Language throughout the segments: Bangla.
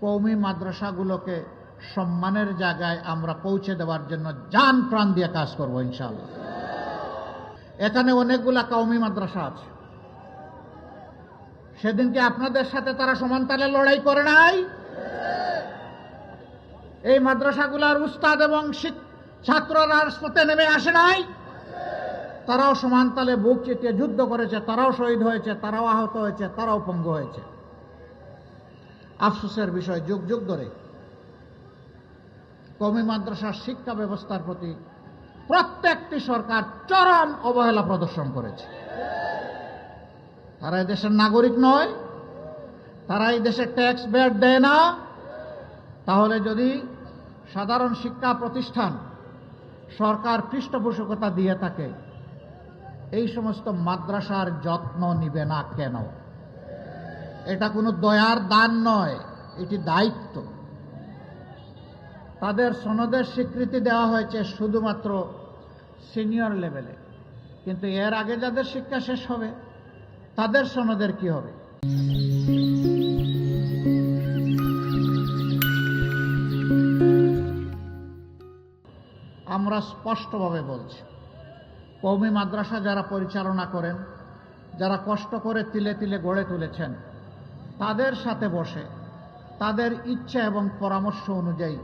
কওমি মাদ্রাসাগুলোকে সম্মানের জায়গায় আমরা পৌঁছে দেওয়ার জন্য জান প্রাণ দিয়ে কাজ করব ইনশাআল্লাহ। এখানে অনেকগুলা কওমি মাদ্রাসা আছে। সেদিনকে আপনাদের সাথে তারা সমান তালে লড়াই করে নাই? এই মাদ্রাসাগুলার উস্তাদ এবং ছাত্ররা রাজপথে নেমে আসে নাই? তারাও সমান তালে বুক চিতিয়ে যুদ্ধ করেছে, তারাও শহীদ হয়েছে, তারাও আহত হয়েছে, তারাও পঙ্গু হয়েছে। আফসোসের বিষয়, যুগ যুগ ধরে কওমি মাদ্রাসার শিক্ষা ব্যবস্থার প্রতি প্রত্যেকটি সরকার চরম অবহেলা প্রদর্শন করেছে। তারা এই দেশের নাগরিক নয়, তারা এই দেশের ট্যাক্স ব্যাট দেয় না। তাহলে যদি সাধারণ শিক্ষা প্রতিষ্ঠান সরকার পৃষ্ঠপোষকতা দিয়ে থাকে, এই সমস্ত মাদ্রাসার যত্ন নিবে না কেন? এটা কোনো দয়ার দান নয়, এটি দায়িত্ব। তাদের সনদের স্বীকৃতি দেওয়া হয়েছে শুধুমাত্র সিনিয়র লেভেলে, কিন্তু এর আগে যাদের শিক্ষা শেষ হবে তাদের সনদের কি হবে? আমরা স্পষ্টভাবে বলছি, কওমি মাদ্রাসা যারা পরিচালনা করেন, যারা কষ্ট করে তিলে তিলে গড়ে তুলেছেন, তাদের সাথে বসে তাদের ইচ্ছা এবং পরামর্শ অনুযায়ী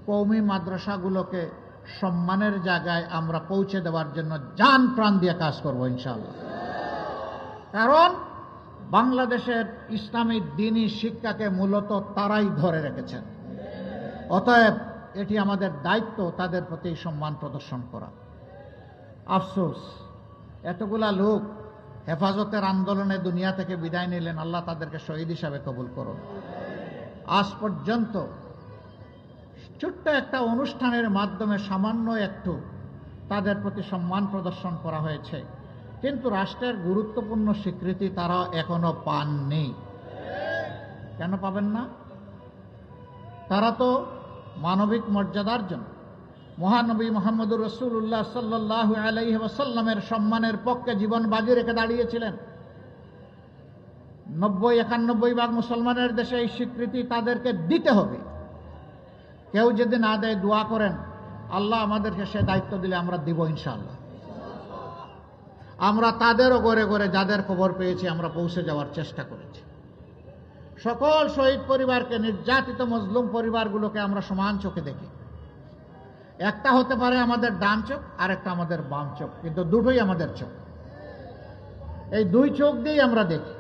কওমি মাদ্রাসাগুলোকে সম্মানের জায়গায় আমরা পৌঁছে দেওয়ার জন্য জান প্রাণ দিয়ে কাজ করব ইনশাআল্লাহ। কারণ বাংলাদেশের ইসলামী দ্বীনি শিক্ষাকে মূলত তারাই ধরে রেখেছেন। অতএব এটি আমাদের দায়িত্ব তাদের প্রতি সম্মান প্রদর্শন করা। আফসোস, এতগুলা লোক হেফাজতের আন্দোলনে দুনিয়া থেকে বিদায় নিলেন, আল্লাহ তাদেরকে শহীদ হিসাবে কবুল করুন। আজ পর্যন্ত ছোট্ট একটা অনুষ্ঠানের মাধ্যমে সামান্য একটু তাদের প্রতি সম্মান প্রদর্শন করা হয়েছে, কিন্তু রাষ্ট্রের গুরুত্বপূর্ণ স্বীকৃতি তারা এখনো পাননি। কেন পাবেন না? তারা তো মানবিক মর্যাদার জন্য মহানবী মুহাম্মদুর রাসূলুল্লাহ সাল্লাল্লাহু আলাইহি ওয়াসাল্লামের সম্মানের পক্ষে জীবন বাজি রেখে দাঁড়িয়েছিলেন। ৯০-৯১ ভাগ মুসলমানের দেশে এই স্বীকৃতি তাদেরকে দিতে হবে। কেউ যদি না দেয়, দোয়া করেন আল্লাহ আমাদেরকে সে দায়িত্ব দিলে আমরা দিব ইনশাআল্লাহ। আমরা তাদেরও ঘরে ঘরে যাদের খবর পেয়েছি আমরা পৌঁছে যাওয়ার চেষ্টা করেছি। সকল শহীদ পরিবারকে, নির্যাতিত মজলুম পরিবারগুলোকে আমরা সমান চোখে দেখি। একটা হতে পারে আমাদের ডান চোখ, আর একটা আমাদের বাম চোখ, কিন্তু দুটোই আমাদের চোখ। এই দুই চোখ দিয়েই আমরা দেখি।